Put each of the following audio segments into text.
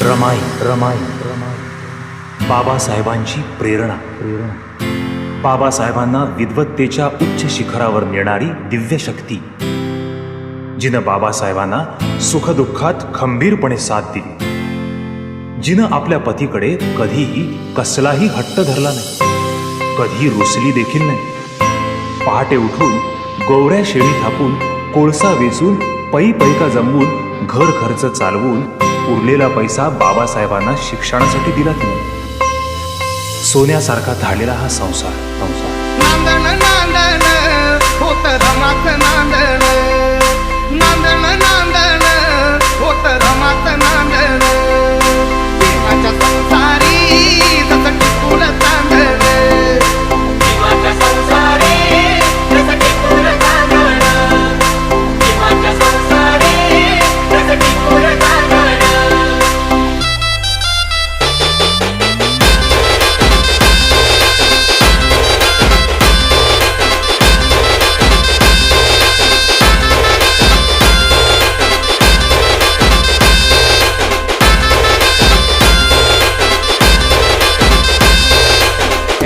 रमाई रमाई बाबासाहेबांची प्रेरणा बाबासाहेबांना विद्वत्तेच्या उच्च शिखरावर नेणारी दिव्य शक्ती, जिनं बाबासाहेबांना सुखदुःखात खंबीरपणे साथ दिली, जिनं आपल्या पतीकडे कधीही कसलाही हट्ट धरला नाही, कधी रुसली देखील नाही। पहाटे उठून गोवऱ्या शेळी थापून, कोळसा वेचून, पै पैका जमवून, घर खर्च चालवून उरलेला पैसा बाबासाहेबांना शिक्षणासाठी दिला तिने। सोन्यासारखा धाडलेला हा संसार नांदण नांदण होत रमात नांदण, नांदण नांदण होत रमात नांदण, जीवाच्या संसारी जसं टिपून चांदण, जीवाच्या संसारी जसं टिपून चांदण, जीवाच्या संसारी जसं टिपून चांदण।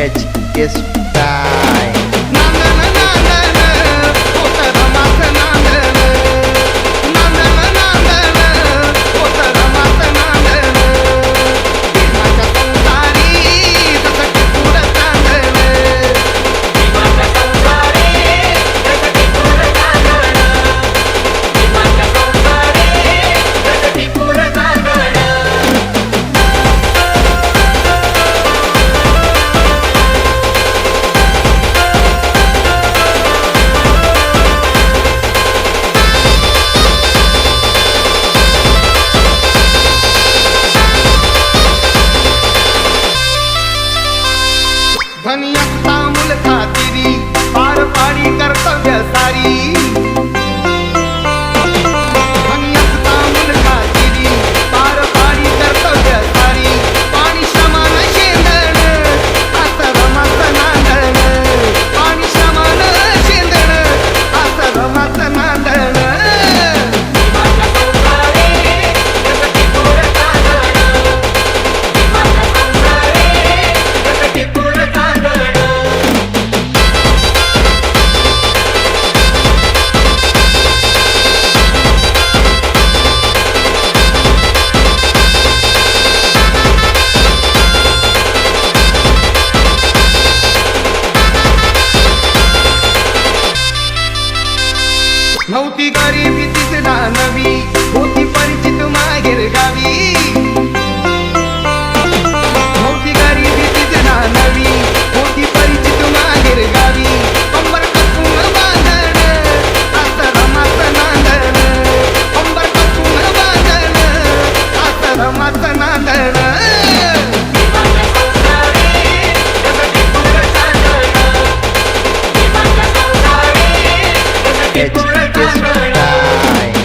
HS time. नांदण नांदण होत रमात नांदण, नांदण नांदण होत रमात नांदण, जीवाच्या संसारी जसं टिपून चांदण, जीवाच्या संसारी जसं टिपून चांदण, जीवाच्या संसारी जसं टिपून चांदण। धनियता मूल खातिरी पार पाडी कर्तव्य सारी, धनियता मूल खातिरी पार पाडी कर्तव्य सारी, पाणी श्रमान शेंदण आत रमात नांदण, पाणी श्रमान शेंदण आत रमात नांदण, जीवाच्या संसारी जसं टिपून चांदण, जीवाच्या संसारी जसं टिपून चांदण। नव्हती गरिबी तिसरा नवी, होती परिचित माहेर गावी, नव्हती गरिबी तिसरा नवी, होती परिचित माहेर गावी, कंबर कसून बांधण आत रमात नांदण, कंबर कसून बांधण आत रमात नांदण, जीवाच्या संसारी जसं टिपून चांदण, जीवाच्या संसारी जसं टिपून HS चांदण। time.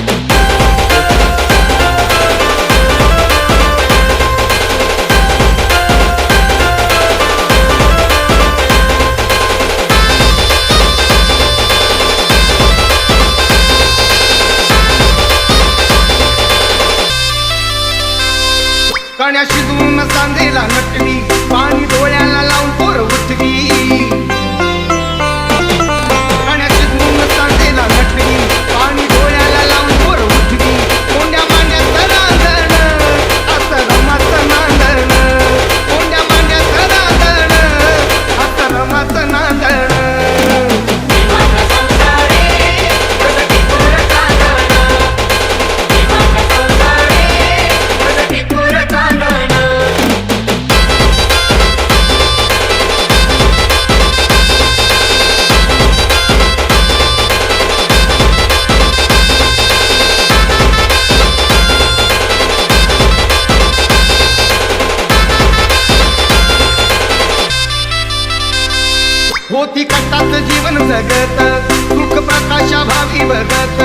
कण्या शिजवून सांदेला नटवी, पाणी डोळ्याला लावून पोर उठवी, कण्या शिजवून सांदेला नटवी, पाणी डोळ्याला लावून पोर उठवी, कोंड्या मांड्यात रांधण आत रमात नांदण, कोंड्या मांड्यात रांधण आत रमात नांदण, जीवाच्या संसारी जसं टिपून चांदण, जीवाच्या संसारी जसं टिपून चांदण। होती कष्टाचं जीवन जगत, सुख प्रकाशा भावी बघत,